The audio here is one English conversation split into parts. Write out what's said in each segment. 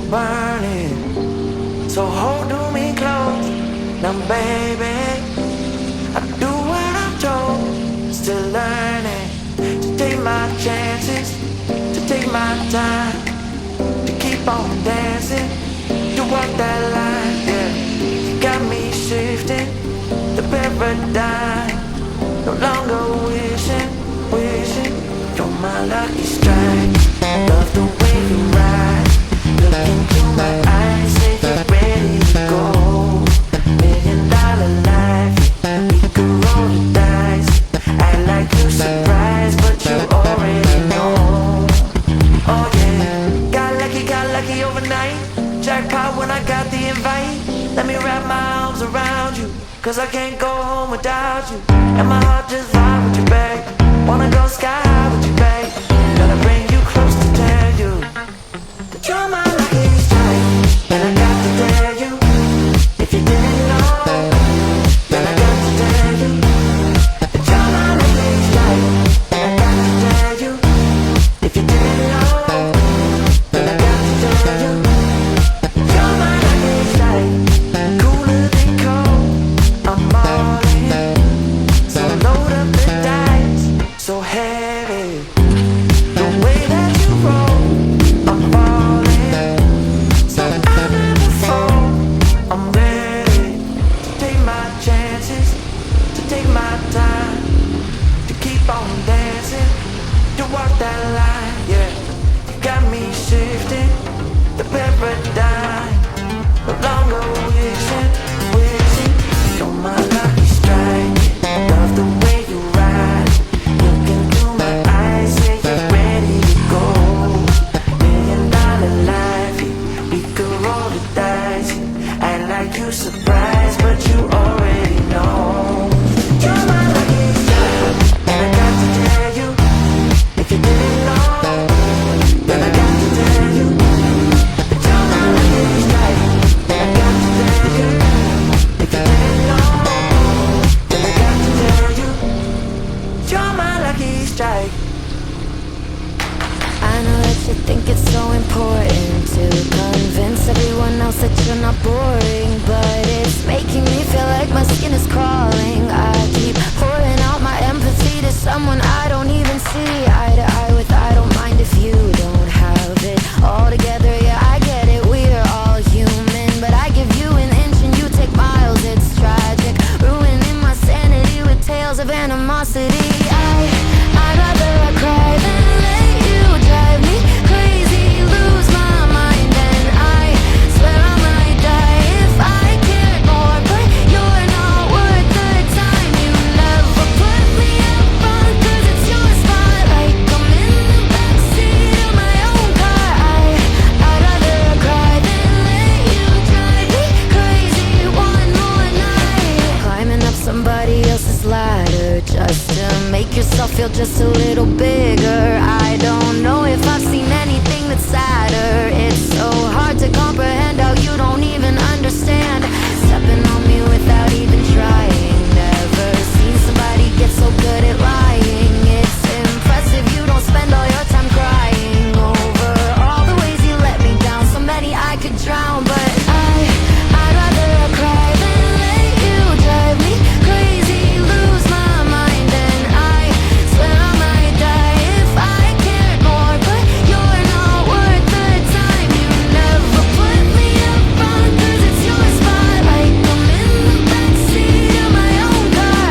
burning. So hold me close, now baby. I do what I'm told, still learning to take my chances, to take my time, to keep on dancing, to walk that line, yeah. You got me shifting the paradigm, no longer wishing, wishing. You're my lucky strike, love the way you ride, look into my eyes, say you're ready to go. $1,000,000 life, we could roll the dice, act like you surprised, but you already know. Oh yeah, got lucky overnight, jackpot when I got the invite. Let me wrap my arms around you, cause I can't go home without you. And my heart just vibe with you, babe. Wanna go sky high with you, babe. Gotta bring you close to tell you that you're my lucky strike. And I got to tell you, if you didn't know, then I got to tell you that you're my lucky strike. And I got to tell you, if you didn't know, then I got to tell you that you're my lucky strike. Cooler than cold, I'm all in. So load up the dice, so heavy. The way that you roll, I'm falling. So I never fall, I'm ready to take my chances, to take my time, to keep on dancing, to walk that line, yeah. You got me shifting the paradigm, no longer wishing, wishing. You're my lucky strike, love the way you ride, look into my eyes, say you're ready to go. $1,000,000 life, we could roll the dice, act like you surprised, but you already know. You're my lucky strike, and I got to tell you, if you didn't know, then I got to tell you that you're my lucky strike. And I got to tell you, if you didn't know, then I got to tell you, you're my lucky strike. I know that you think it's so important to convince everyone else that you're not boring, but it's making me feel like my skin is crawling. I keep pouring out my empathy to someone I don't even see eye to eye with. I don't mind if you don't have it all together. Yeah, I get it, we're all human, but I give you an inch and you take miles. It's tragic, ruining my sanity with tales of animosity. I'd rather I cry than let you drive me crazy, lose my mind, and I swear I might die if I cared more. But you're not worth the time. You never put me up front, cause it's your spotlight. I'm in the backseat of my own car. I'd rather cry than let you drive me crazy one more night. Climbing up somebody else's ladder just to make yourself feel just a little bigger. I don't know if I've seen anything that's sadder. It's so hard to comprehend how you don't even understand, stepping on me without even trying. Never seen somebody get so good at lying. It's impressive you don't spend all your time crying over all the ways you let me down. So many I could drown, but I'd rather cry than let you drive me crazy, lose my mind, and I swear I might die if I cared more. But you're not worth the time. You never put me up front, cause it's your spotlight. I'm in the backseat of my own car.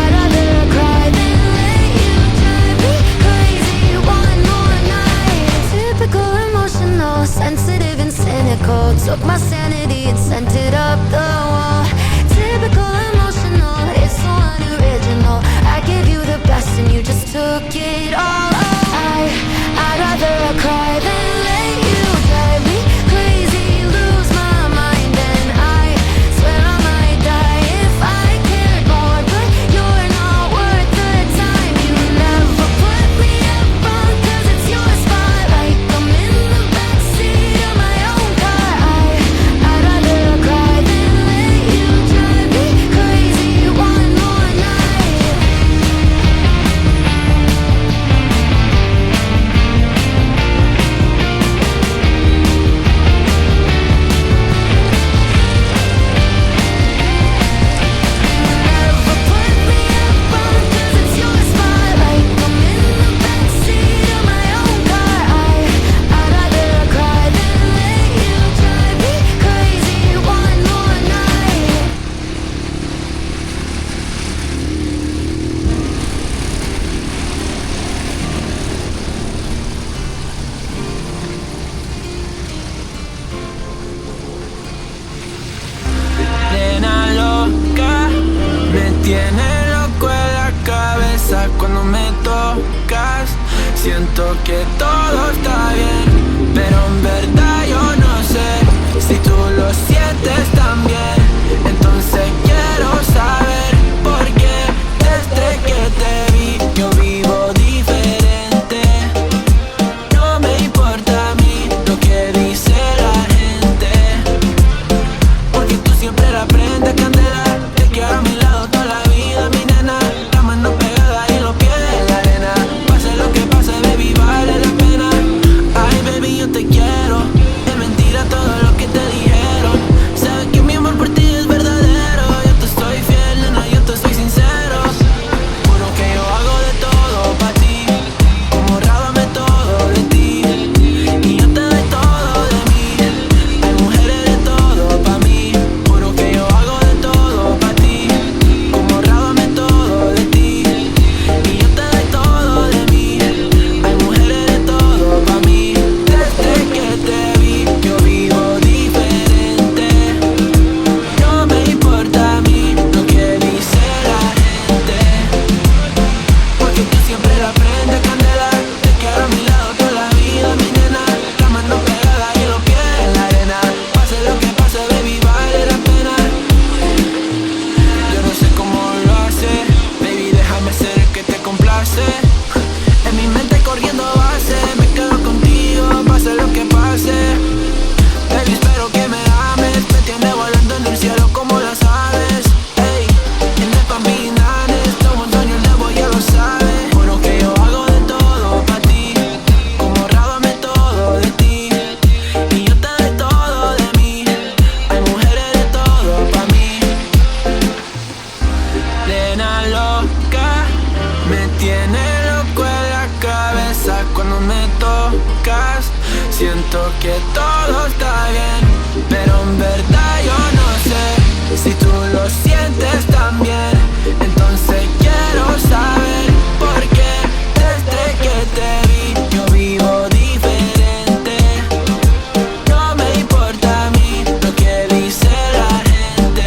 I'd rather cry than let you drive me crazy one more night. Typical emotional, sensitive and cynical. Took my sanity and sent it up the wall. Typical emotional, it's so unoriginal. I gave you the best and you just took it all. I'd rather cry than let you drive me crazy, lose my mind, and I swear I might die if I cared more. But you're not worth the time. You never put me up front, cause it's your spotlight. I'm in the backseat of my own car. I'd rather tocas, siento que todo está bien, pero en verdad yo no sé si tú lo sientes también. Entonces quiero saber por qué desde que te vi yo vivo diferente. No me importa a mí lo que dice la gente, porque tú siempre la prendes candela. Te quiero a mi lado toda la vida, mi nena. La mano pegada y los pies en la arena. Pase lo que pase, baby, vale la pena. Ay, baby, yo te quiero. Es mentira todo lo que te dijeron. Sabes que mi amor por ti es verdadero. Yo te estoy fiel, nena, yo te soy sincero. Juro que yo hago de todo pa' ti, como rábame todo de ti, y yo te doy todo de mí. Hay mujeres de todo pa' mí. Juro que yo hago de todo pa' ti, como rábame todo de ti, y yo te doy todo de mí. Hay mujeres de todo pa' mí. Desde que te vi yo vivo diferente. No me importa a mí lo que dice la gente, porque tú siempre la prendes candela. Te quiero a mi lado toda la vida, mi nena. La mano pegada y los pies en la arena. Pase lo que pase, baby, vale la pena. Yo no sé cómo lo hace, baby, déjame ser el que te complace. En mi mente corriendo base, me quedo contigo, pase lo que pase. Baby, espero que me ames, me tiene volando en el cielo como las aves. Ey, en el Pambinanes, tomo un sueño, el debo ya lo sabe. Juro que yo hago de todo pa' ti, como rábame todo de ti, y yo te doy todo de mí. Hay mujeres de todo pa' mí. Nena loca, me tiene loco en la cabeza cuando me tocas. Siento que todo está bien, pero en verdad yo no sé si tú lo sientes también. Entonces quiero saber por qué desde que te vi yo vivo diferente. No me importa a mí lo que dice la gente,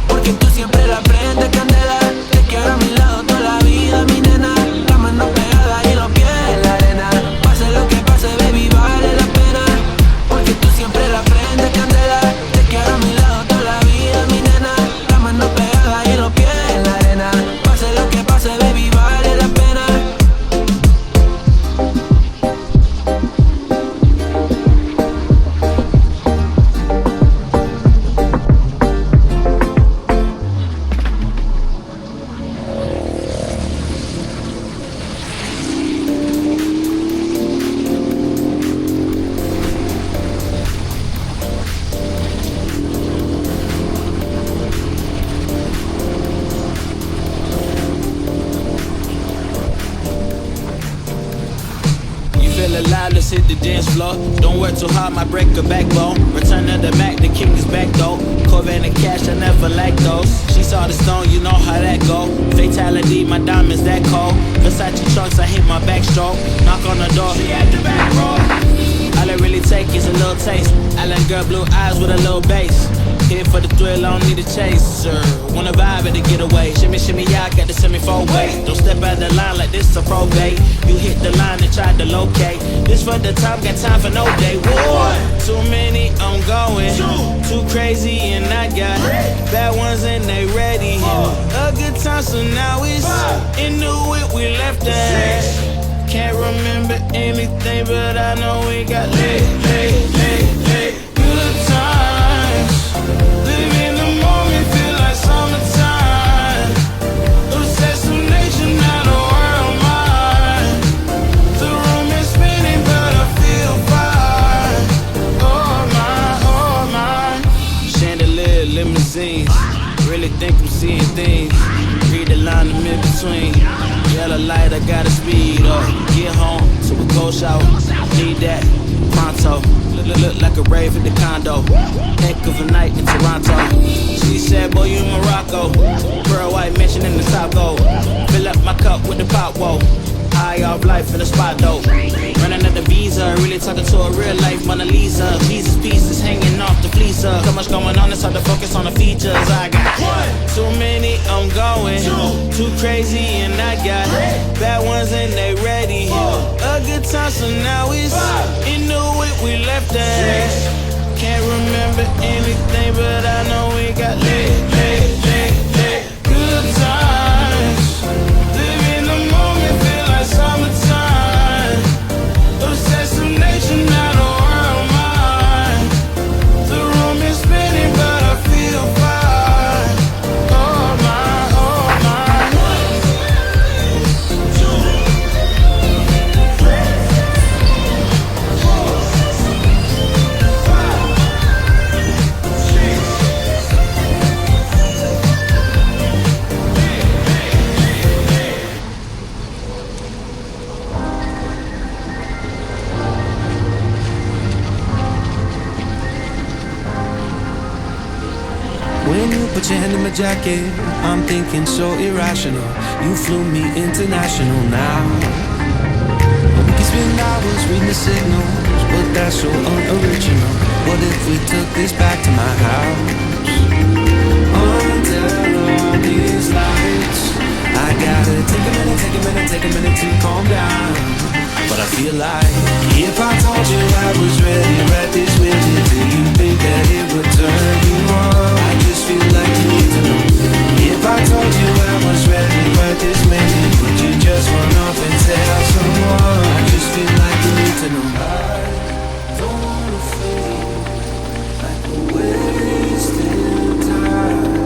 porque tú siempre la prendes candela. Te quiero a mi lado toda la vida, mi nena. La mano pegada y los pies en la arena. Pase lo que pase, baby, vale la pena, porque tú siempre la prendes candela. Te quiero a mi lado toda la vida, mi nena. La mano pegada y los pies en la arena. Pase lo que pase, baby, vale la pena. You feel alive, let's hit the dance floor. Don't work too hard, might break a backbone. Return of the Mac, the king is back though. Corvette and cash, I never like those. She saw the stone, you know how that go. Fatality, my diamonds that cold. Versace trunks, I hit my backstroke. Knock on the door, she at the back row. All I really take is a little taste. Island girl, blue eyes with a little bass. Here for the thrill, I don't need a chaser. Wanna vibe at the getaway. Shimmy, shimmy, yeah, I got the semi-four way. Don't step out the line like this a probate. You hit the line and try to locate. This for the time, got time for no day. One, too many, I'm going. Too crazy and I got bad ones and they ready. A good time, so now it's into it, we left that. Can't remember anything, but I know we got lit. Good times. Live in the moment, feel like summertime. Assassination, not a world mine. The room is spinning, but I feel fine. Oh my. Chandelier, limousines. Really think I'm seeing things. Read the line I'm in between. Yellow light, I gotta speed up. Get home to a cold shower. Need that pronto. Look like a rave at the condo. Heck of a night in Toronto. She said, boy, you in Morocco. Pearl white mansion in the top gold. Fill up my cup with the pop, whoa. high off life in the spot though. Running at the visa, really talking to a real life Mona Lisa. Jesus pieces hanging off the fleecer. So much going on, it's hard to focus on the features. I got too many, I'm going too crazy, and I got bad ones and they ready. A good time, so now it's into it, we left that. Can't remember anything, but I know we got good times. Live in the moment, feel like summertime. Assassination, not a world mine. The room is spinning, but I feel fine. Oh my, oh my. 1, 2, 3, 4, 6. When you put your hand in my jacket, I'm thinking so irrational. You flew me international now. We can spend hours reading the signals, but that's so unoriginal. What if we took this back to my house? Under all these lights, I gotta take a minute to calm down. But I feel like if I told you I was ready right this minute, do you think that it would turn you on? I just feel like you need to know. If I told you I was ready right this minute, would you just run off and tell someone? I just feel like you need to know. I don't wanna feel like we're wasting time.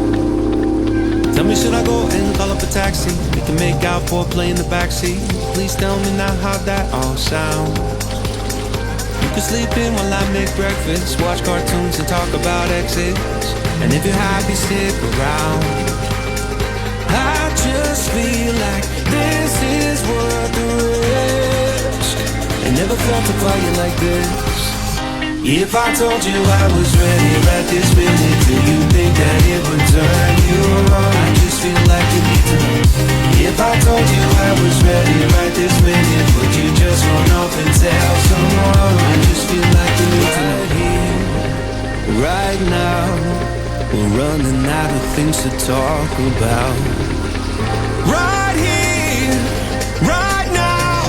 Tell me, should I go and call up a taxi? We can make out for play in the backseat. Please tell me now how that all sounds. You can sleep in while I make breakfast, watch cartoons and talk about exits. And if you're happy, stick around. I just feel like this is worth the risk. I never felt a fire like this. If I told you I was ready right this minute, do you think that it would turn you on? I just feel like you need to know. If I told you I was ready right this minute, would you just run off and tell someone? I just feel like you need to know. Right here, right now, we're running out of things to talk about. Right here, right now,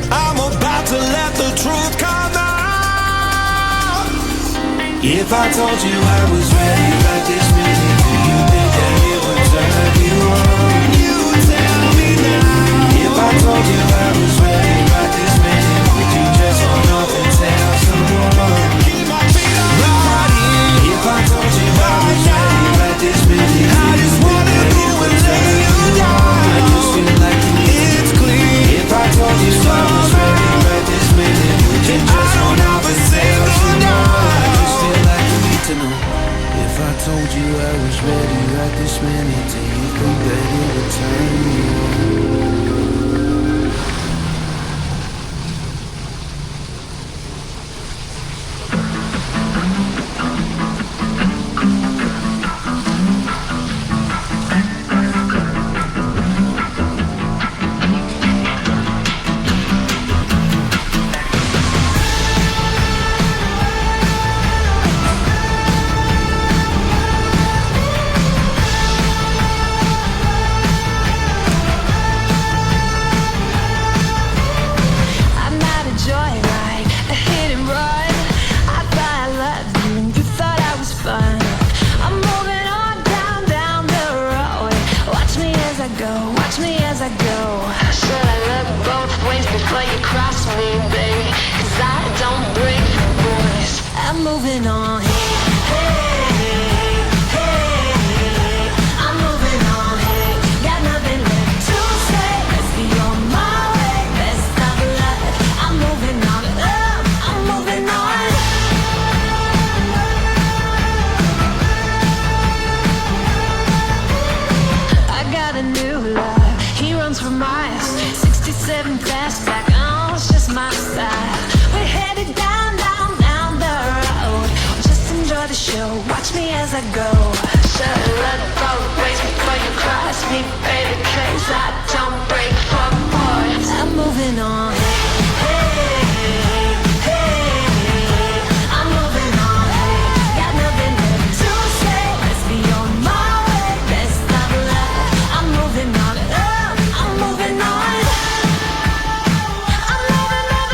I'm about to let the truth come out. If I told you I was ready right this minute, do you think that it would turn you on? You tell me now. If I told you I was ready right this minute, would you just run off and tell someone? Keep my feet on right here. If I told you I was ready right this minute, I just wanna go and lay you down. I just feel like you need to. It's clear. If I told you I was ready right this minute, would you just run off and tell someone? To know. If I told you I was ready right this minute, do you think that it would turn you on? Moving on. Watch me as I go. Should let both ways before you cross me, baby, 'cause I don't break for boys. I'm moving on. I'm moving on. Got nothing left to say. Let's be on my way. Best of luck. I'm moving on. I'm moving on. I'm moving on.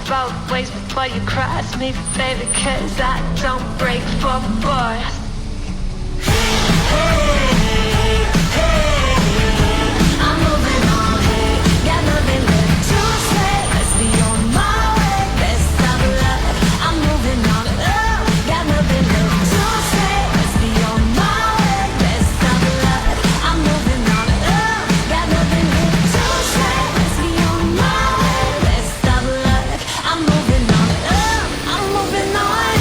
Both ways before you cross me, baby, 'cause I don't break for boys. I'm moving on, got nothing left to say. Let's be on my way, best of luck. I'm moving on, got nothing left to say. Let's be on my way, best of luck. I'm moving on, got nothing left to say. Let's be on my way, best of luck. I'm moving on, I'm moving on.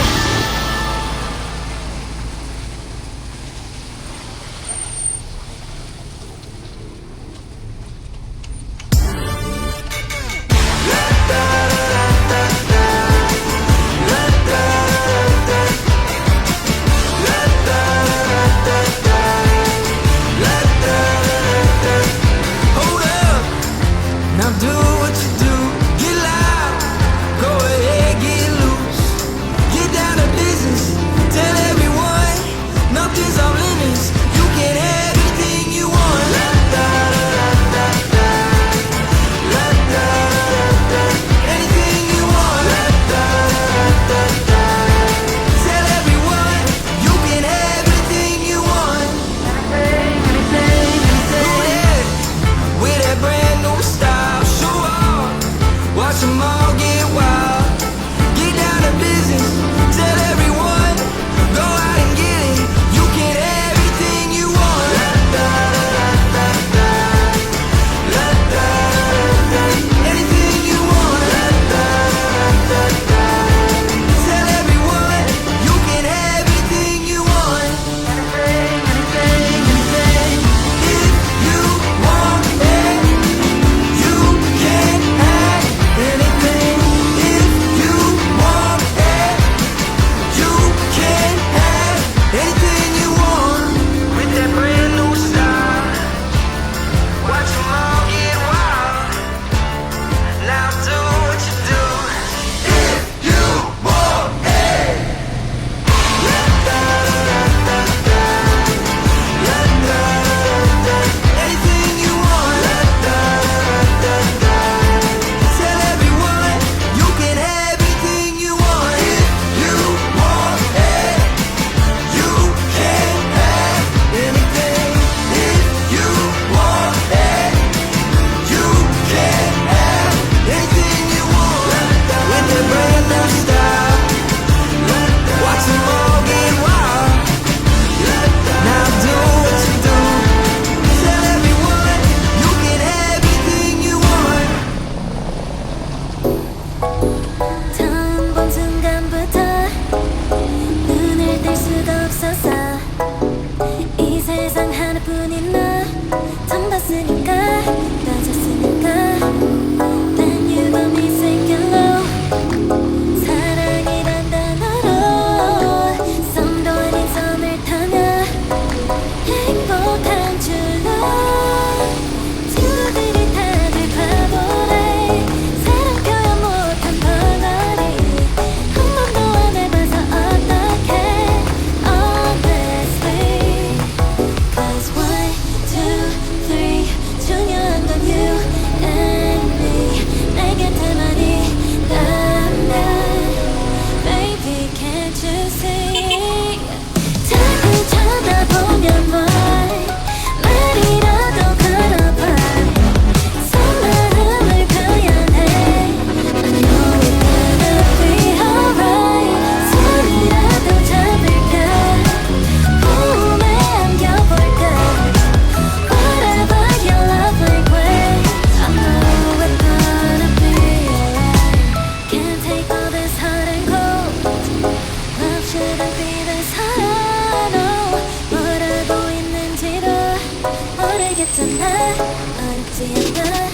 어렵지 않아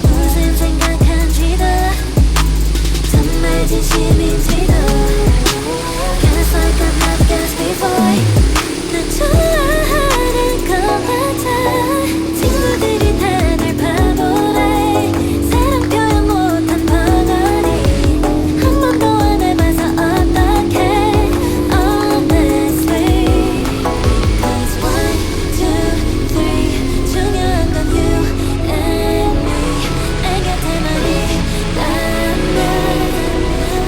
무슨 생각한지도 정말 진심인지도 Guess like I've not guessed before 난 좋아하는 것 같아 친구들이 다들 바보래 사랑 표현 못한 벙어리 한 번도 안 해봐서 어떡해 Honestly Cause 1, 2, 3 중요한 건 you and me 내 곁에만 있다면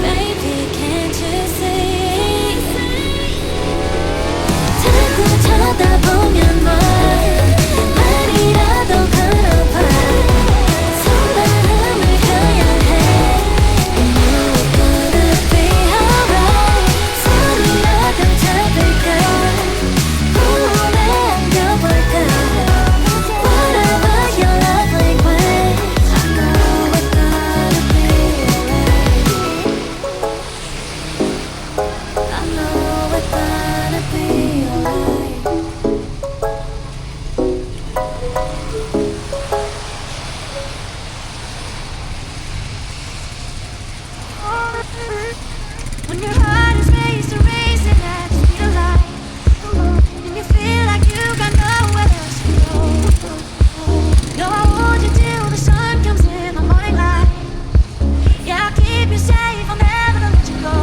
Baby can't you see 자꾸 쳐다보면 뭐 말이라도 걸어봐 손바람을 펴야 해 And you are gonna be alright 손이라도 잡을까 꿈에 안겨볼까 Whatever your love language I know we're gonna be alright I know we're gonna be alright When your heart is racing at the speed of light And you feel like you got nowhere else to go No, I hold you till the sun comes in the morning light Yeah, I'll keep you safe, I'll never let you go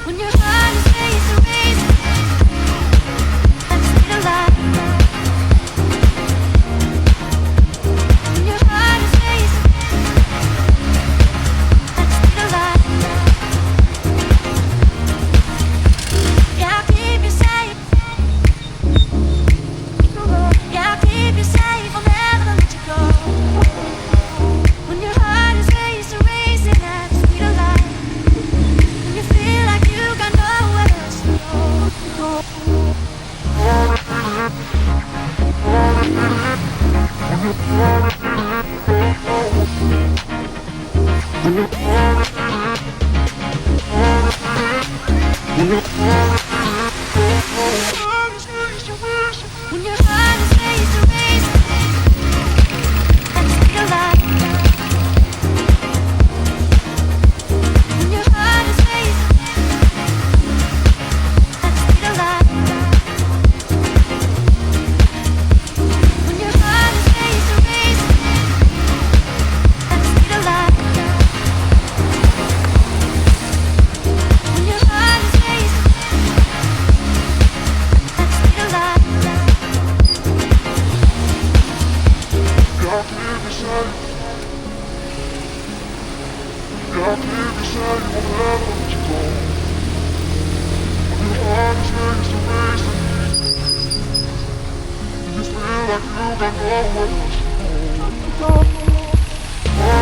When your heart is racing at the speed of light When your heart is racing at the speed of light Yeah, I'll keep you safe Yeah, I'll keep you safe, I'll never let you go When your heart is racing at the speed of light And you feel like you got nowhere else to go When your heart is racing at the speed of light When your heart is racing at the speed of light When your heart is racing at the speed of light When your heart is racing at the speed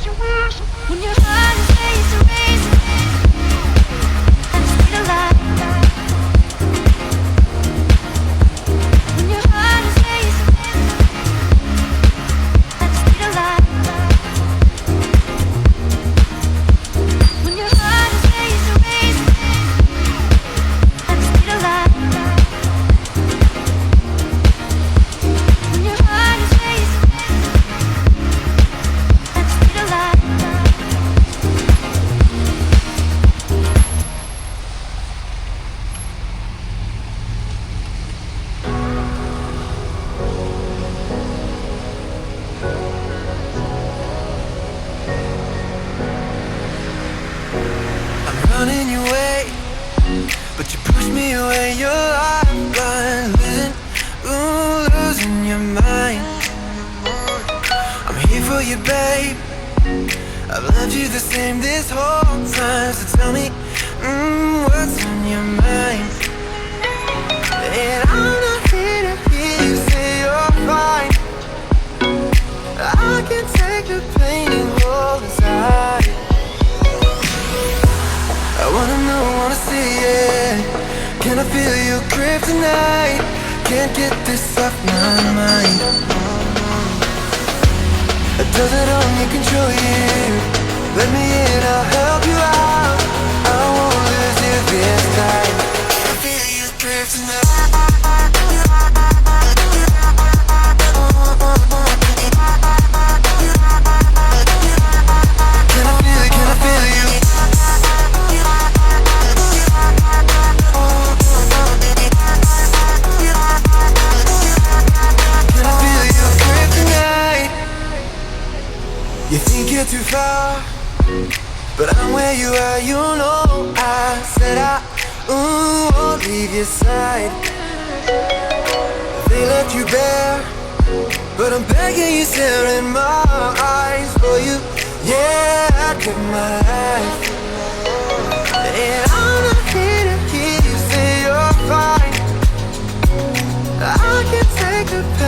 of light When your heart is racing at the speed of light When your heart is racing at the speed of light When your heart is racing at the speed of light When your heart is racing at the speed of light Running your way, but you push me away. You're like blind, losing your mind. I'm here for you, babe. I've loved you the same this whole time. So tell me, what's on your mind? And I'm not here can't get this off my mind. Does it only control you? Let me in, I'll help you out. I won't lose you this time. I feel you crave tonight. Can I feel it, can I feel you? Can I feel you crave tonight? You think you're too far, but I'm where you are, you know. I said I won't leave your side. They left you bare, but I'm begging you, stare in my eyes for you. Yeah, I give my life. And I'm not here to hear you say you're fine. I can take the pain.